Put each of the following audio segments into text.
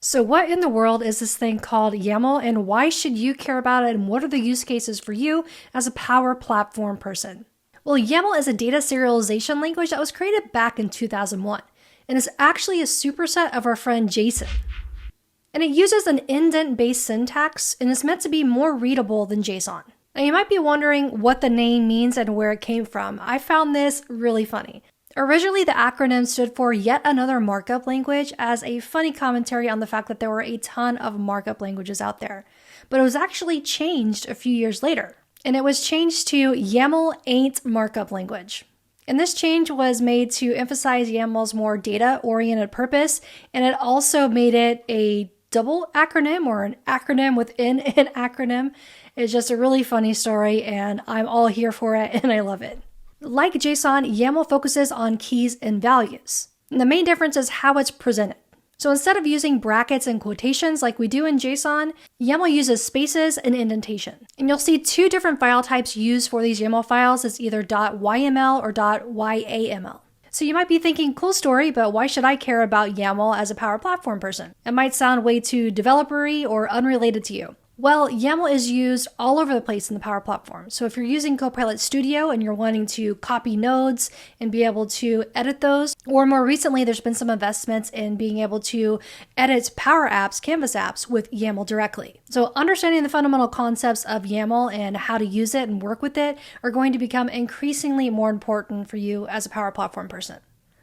So what in the world is this thing called YAML, and why should you care about it, and what are the use cases for you as a Power Platform person? Well, YAML is a data serialization language that was created back in 2001, and is actually a superset of our friend JSON. And it uses an indent-based syntax and is meant to be more readable than JSON. Now you might be wondering what the name means and where it came from. I found this really funny. Originally, the acronym stood for Yet Another Markup Language as a funny commentary on the fact that there were a ton of markup languages out there. But it was actually changed a few years later, and it was changed to YAML Ain't Markup Language. And this change was made to emphasize YAML's more data-oriented purpose, and it also made it a double acronym or an acronym within an acronym. It's just a really funny story, and I'm all here for it, and I love it. Like JSON, YAML focuses on keys and values. And the main difference is how it's presented. So instead of using brackets and quotations like we do in JSON, YAML uses spaces and indentation. And you'll see two different file types used for these YAML files. It's either .yml or .yaml. So you might be thinking, cool story, but why should I care about YAML as a Power Platform person? It might sound way too developer-y or unrelated to you. Well, YAML is used all over the place in the Power Platform. So if you're using Copilot Studio and you're wanting to copy nodes and be able to edit those, or more recently, there's been some investments in being able to edit Power Apps, Canvas apps with YAML directly. So understanding the fundamental concepts of YAML and how to use it and work with it are going to become increasingly more important for you as a Power Platform person.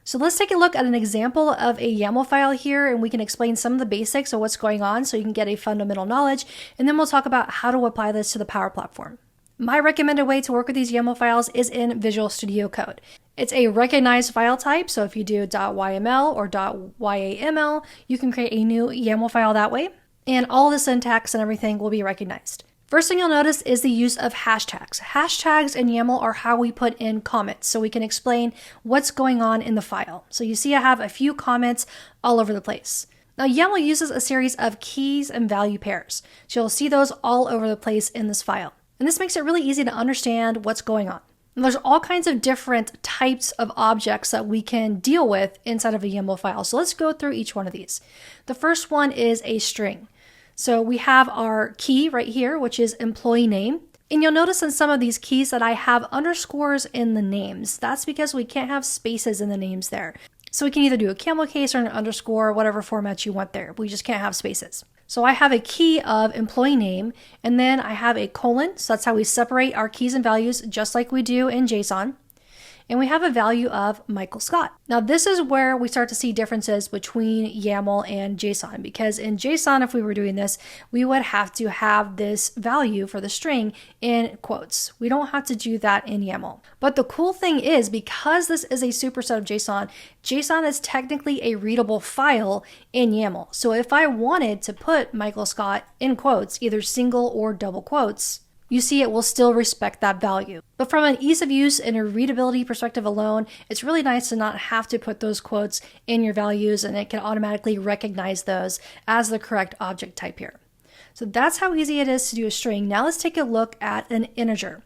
So let's take a look at an example of a YAML file here, and we can explain some of the basics of what's going on so you can get a fundamental knowledge, and then we'll talk about how to apply this to the Power Platform. My recommended way to work with these YAML files is in Visual Studio Code. It's a recognized file type, so if you do .yml or .yaml, you can create a new YAML file that way, and all the syntax and everything will be recognized. First thing you'll notice is the use of hashtags. Hashtags in YAML are how we put in comments, so we can explain what's going on in the file. So you see I have a few comments all over the place. Now YAML uses a series of keys and value pairs, so you'll see those all over the place in this file. And this makes it really easy to understand what's going on. And there's all kinds of different types of objects that we can deal with inside of a YAML file. So let's go through each one of these. The first one is a string. So we have our key right here, which is employee name. And you'll notice in some of these keys that I have underscores in the names. That's because we can't have spaces in the names there. So we can either do a camel case or an underscore, whatever format you want there. We just can't have spaces. So I have a key of employee name, and then I have a colon. So that's how we separate our keys and values, just like we do in JSON. And we have a value of Michael Scott. Now this is where we start to see differences between YAML and JSON, because in JSON, if we were doing this, we would have to have this value for the string in quotes. We don't have to do that in YAML. But the cool thing is, because this is a superset of JSON, JSON is technically a readable file in YAML. So if I wanted to put Michael Scott in quotes, either single or double quotes, you see it will still respect that value. But from an ease of use and a readability perspective alone, it's really nice to not have to put those quotes in your values, and it can automatically recognize those as the correct object type here. So that's how easy it is to do a string. Now let's take a look at an integer.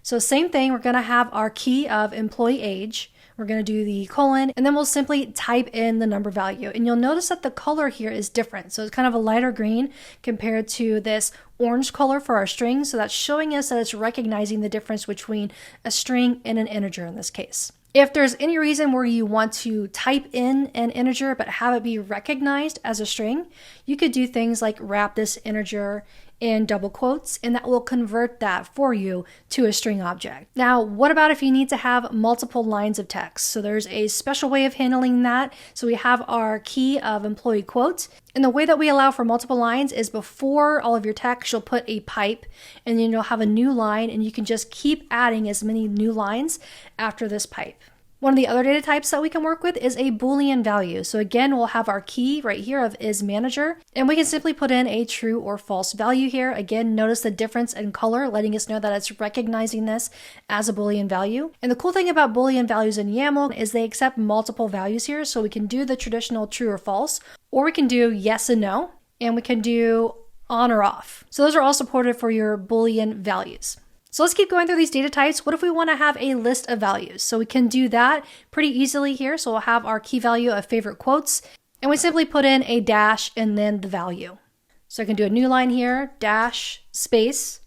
So same thing, we're gonna have our key of employee age. We're going to do the colon, and then we'll simply type in the number value. And you'll notice that the color here is different. So it's kind of a lighter green compared to this orange color for our string. So that's showing us that it's recognizing the difference between a string and an integer in this case. If there's any reason where you want to type in an integer but have it be recognized as a string, you could do things like wrap this integer in double quotes, and that will convert that for you to a string object. Now, what about if you need to have multiple lines of text? So there's a special way of handling that. So we have our key of employee quotes, and the way that we allow for multiple lines is before all of your text, you'll put a pipe, and then you'll have a new line, and you can just keep adding as many new lines after this pipe. One of the other data types that we can work with is a Boolean value. So again, we'll have our key right here of isManager, and we can simply put in a true or false value here. Again, notice the difference in color, letting us know that it's recognizing this as a Boolean value. And the cool thing about Boolean values in YAML is they accept multiple values here. So we can do the traditional true or false, or we can do yes and no, and we can do on or off. So those are all supported for your Boolean values. So let's keep going through these data types. What if we want to have a list of values? So we can do that pretty easily here. So we'll have our key value of favorite quotes. And we simply put in a dash and then the value. So I can do a new line here, dash, space,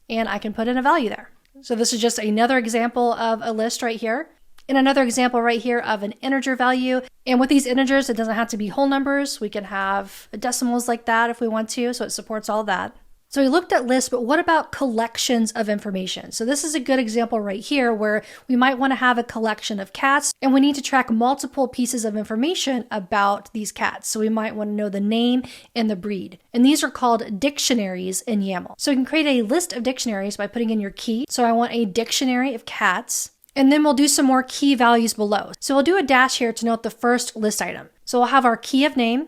and I can put in a value there. So this is just another example of a list right here. And another example right here of an integer value. And with these integers, it doesn't have to be whole numbers. We can have decimals like that if we want to, so it supports all that. So we looked at lists, but what about collections of information? So this is a good example right here where we might want to have a collection of cats and we need to track multiple pieces of information about these cats. So we might want to know the name and the breed. And these are called dictionaries in YAML. So you can create a list of dictionaries by putting in your key. So I want a dictionary of cats. And then we'll do some more key values below. So we'll do a dash here to note the first list item. So we'll have our key of name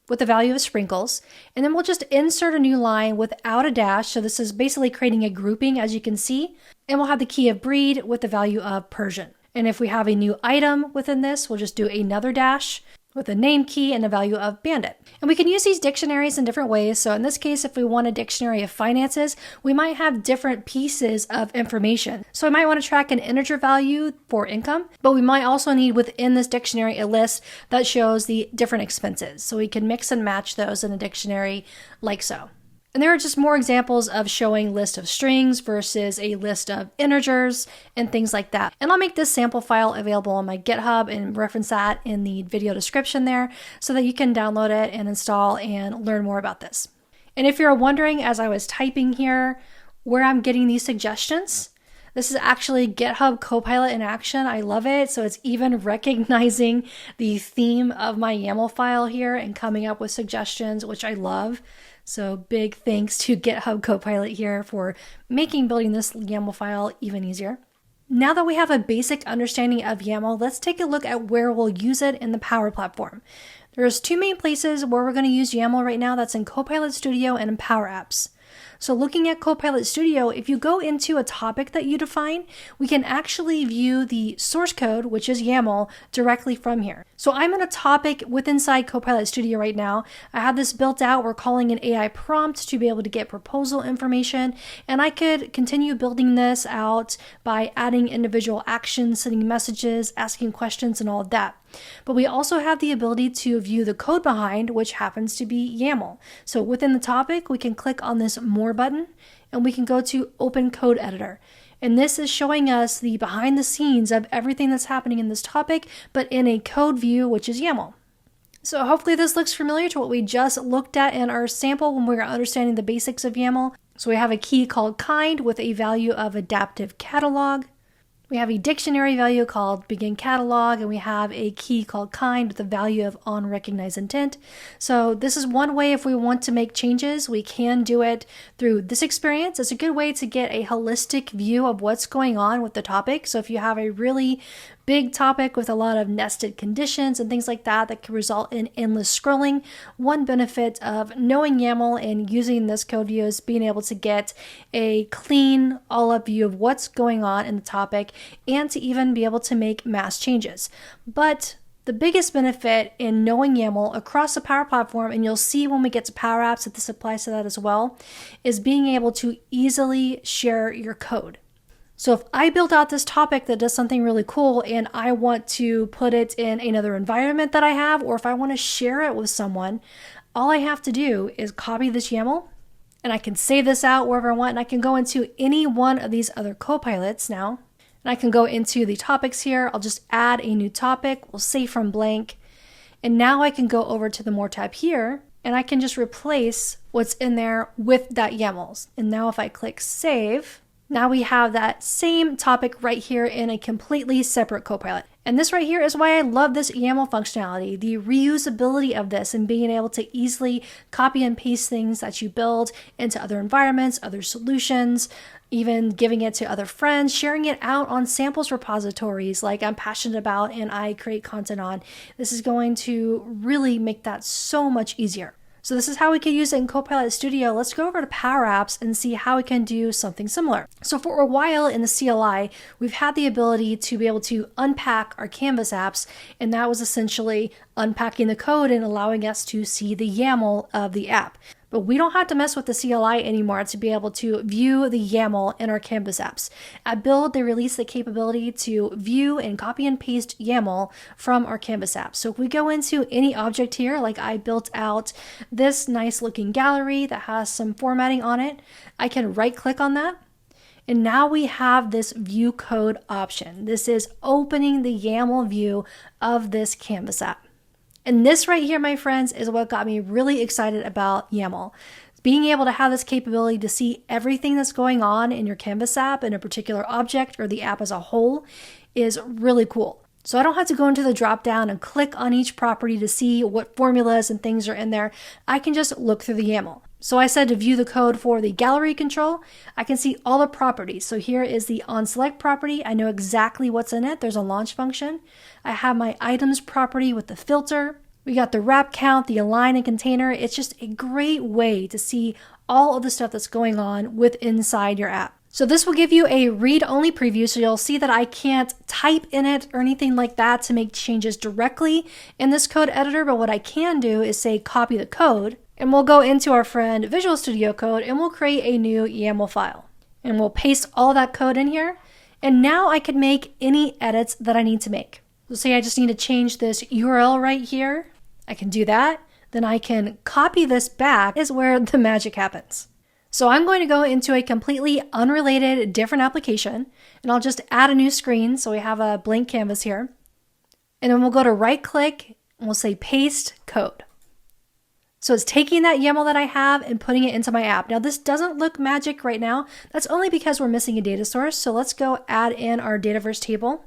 with the value of sprinkles, and then we'll just insert a new line without a dash. So this is basically creating a grouping, as you can see, and we'll have the key of breed with the value of Persian. And if we have a new item within this, we'll just do another dash with a name key and a value of bandit. And we can use these dictionaries in different ways. So in this case, if we want a dictionary of finances, we might have different pieces of information. So we might want to track an integer value for income, but we might also need within this dictionary a list that shows the different expenses. So we can mix and match those in a dictionary like so. And there are just more examples of showing list of strings versus a list of integers and things like that. And I'll make this sample file available on my GitHub and reference that in the video description there so that you can download it and install and learn more about this. And if you're wondering, as I was typing here, where I'm getting these suggestions, this is actually GitHub Copilot in action. I love it. So it's even recognizing the theme of my YAML file here and coming up with suggestions, which I love. So big thanks to GitHub Copilot here for making building this YAML file even easier. Now that we have a basic understanding of YAML, let's take a look at where we'll use it in the Power Platform. There's two main places where we're going to use YAML right now. That's in Copilot Studio and in Power Apps. So looking at Copilot Studio, if you go into a topic that you define, we can actually view the source code, which is YAML, directly from here. So I'm in a topic inside Copilot Studio right now. I have this built out. We're calling an AI prompt to be able to get proposal information. And I could continue building this out by adding individual actions, sending messages, asking questions, and all of that. But we also have the ability to view the code behind, which happens to be YAML. So within the topic, we can click on this More button, and we can go to Open Code Editor. And this is showing us the behind the scenes of everything that's happening in this topic, but in a code view, which is YAML. So hopefully this looks familiar to what we just looked at in our sample when we were understanding the basics of YAML. So we have a key called kind with a value of adaptive catalog. We have a dictionary value called begin catalog, and we have a key called kind with a value of on recognized intent. So this is one way if we want to make changes, we can do it through this experience. It's a good way to get a holistic view of what's going on with the topic. So if you have a really big topic with a lot of nested conditions and things like that that can result in endless scrolling, one benefit of knowing YAML and using this code view is being able to get a clean, all-up view of what's going on in the topic and to even be able to make mass changes. But the biggest benefit in knowing YAML across the Power Platform, and you'll see when we get to Power Apps that this applies to that as well, is being able to easily share your code. So if I build out this topic that does something really cool and I want to put it in another environment that I have, or if I want to share it with someone, all I have to do is copy this YAML and I can save this out wherever I want, and I can go into any one of these other copilots now. And I can go into the topics here. I'll just add a new topic. We'll save from blank. And now I can go over to the More tab here and I can just replace what's in there with that YAML. And now if I click Save, now we have that same topic right here in a completely separate Copilot. And this right here is why I love this YAML functionality, the reusability of this and being able to easily copy and paste things that you build into other environments, other solutions, even giving it to other friends, sharing it out on samples repositories like I'm passionate about and I create content on. This is going to really make that so much easier. So this is how we can use it in Copilot Studio. Let's go over to Power Apps and see how we can do something similar. So for a while in the CLI, we've had the ability to be able to unpack our Canvas apps, and that was essentially unpacking the code and allowing us to see the YAML of the app. But we don't have to mess with the CLI anymore to be able to view the YAML in our Canvas apps. At Build, they released the capability to view and copy and paste YAML from our Canvas app. So if we go into any object here, like I built out this nice looking gallery that has some formatting on it, I can right click on that. And now we have this view code option. This is opening the YAML view of this Canvas app. And this right here, my friends, is what got me really excited about YAML. Being able to have this capability to see everything that's going on in your Canvas app in a particular object or the app as a whole is really cool. So I don't have to go into the drop down and click on each property to see what formulas and things are in there. I can just look through the YAML. So I said to view the code for the gallery control, I can see all the properties. So here is the onSelect property. I know exactly what's in it. There's a launch function. I have my items property with the filter. We got the wrap count, the align and container. It's just a great way to see all of the stuff that's going on with inside your app. So this will give you a read-only preview, so you'll see that I can't type in it or anything like that to make changes directly in this code editor, but what I can do is say copy the code, and we'll go into our friend Visual Studio Code and we'll create a new YAML file. And we'll paste all that code in here, and now I can make any edits that I need to make. So say I just need to change this URL right here. I can do that. Then I can copy this back, is where the magic happens. So I'm going to go into a completely unrelated different application, and I'll just add a new screen. So we have a blank canvas here. And then we'll go to right click and we'll say paste code. So it's taking that YAML that I have and putting it into my app. Now this doesn't look magic right now. That's only because we're missing a data source. So let's go add in our Dataverse table.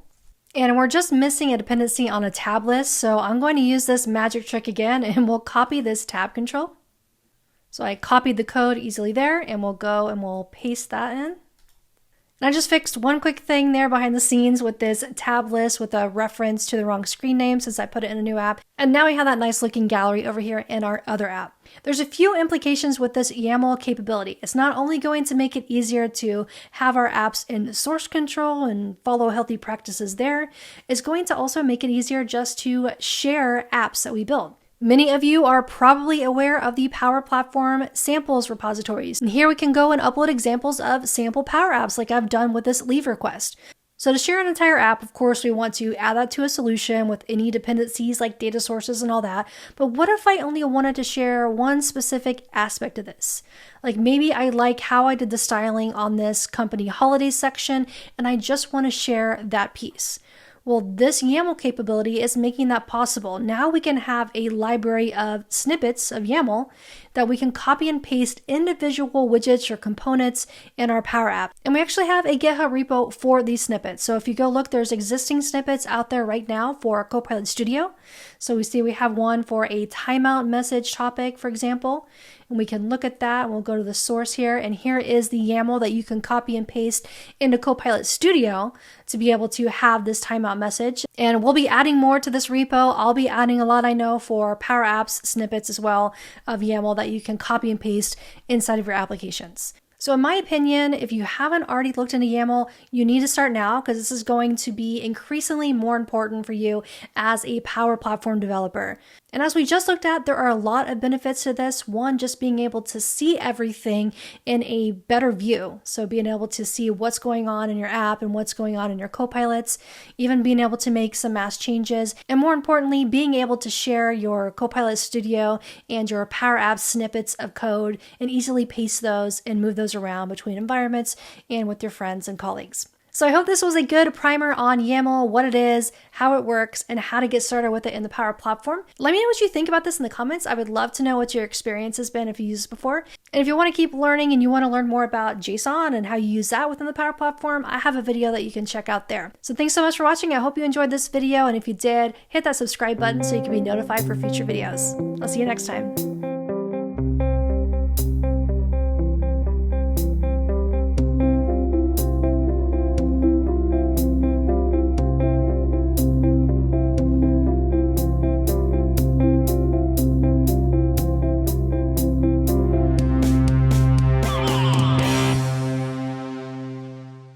And we're just missing a dependency on a tab list. So I'm going to use this magic trick again, and we'll copy this tab control. So I copied the code easily there, and we'll go and we'll paste that in. And I just fixed one quick thing there behind the scenes with this tab list with a reference to the wrong screen name since I put it in a new app. And now we have that nice looking gallery over here in our other app. There's a few implications with this YAML capability. It's not only going to make it easier to have our apps in source control and follow healthy practices there, it's going to also make it easier just to share apps that we build. Many of you are probably aware of the Power Platform samples repositories. And here we can go and upload examples of sample Power Apps like I've done with this leave request. So to share an entire app, of course, we want to add that to a solution with any dependencies like data sources and all that. But what if I only wanted to share one specific aspect of this? Like maybe I like how I did the styling on this company holiday section and I just want to share that piece. Well, this YAML capability is making that possible. Now we can have a library of snippets of YAML that we can copy and paste individual widgets or components in our Power App. And we actually have a GitHub repo for these snippets. So if you go look, there's existing snippets out there right now for Copilot Studio. So we see we have one for a timeout message topic, for example. And we can look at that and we'll go to the source here. And here is the YAML that you can copy and paste into Copilot Studio to be able to have this timeout message. And we'll be adding more to this repo. I'll be adding a lot, I know, for Power Apps snippets as well of YAML that you can copy and paste inside of your applications. So in my opinion, if you haven't already looked into YAML, you need to start now because this is going to be increasingly more important for you as a Power Platform developer. And as we just looked at, there are a lot of benefits to this. One, just being able to see everything in a better view. So being able to see what's going on in your app and what's going on in your copilots, even being able to make some mass changes. And more importantly, being able to share your Copilot Studio and your Power Apps snippets of code and easily paste those and move those around between environments and with your friends and colleagues. So I hope this was a good primer on YAML, what it is, how it works, and how to get started with it in the Power Platform. Let me know what you think about this in the comments. I would love to know what your experience has been if you used it before. And if you want to keep learning and you want to learn more about JSON and how you use that within the Power Platform, I have a video that you can check out there. So thanks so much for watching. I hope you enjoyed this video. And if you did, hit that subscribe button so you can be notified for future videos. I'll see you next time.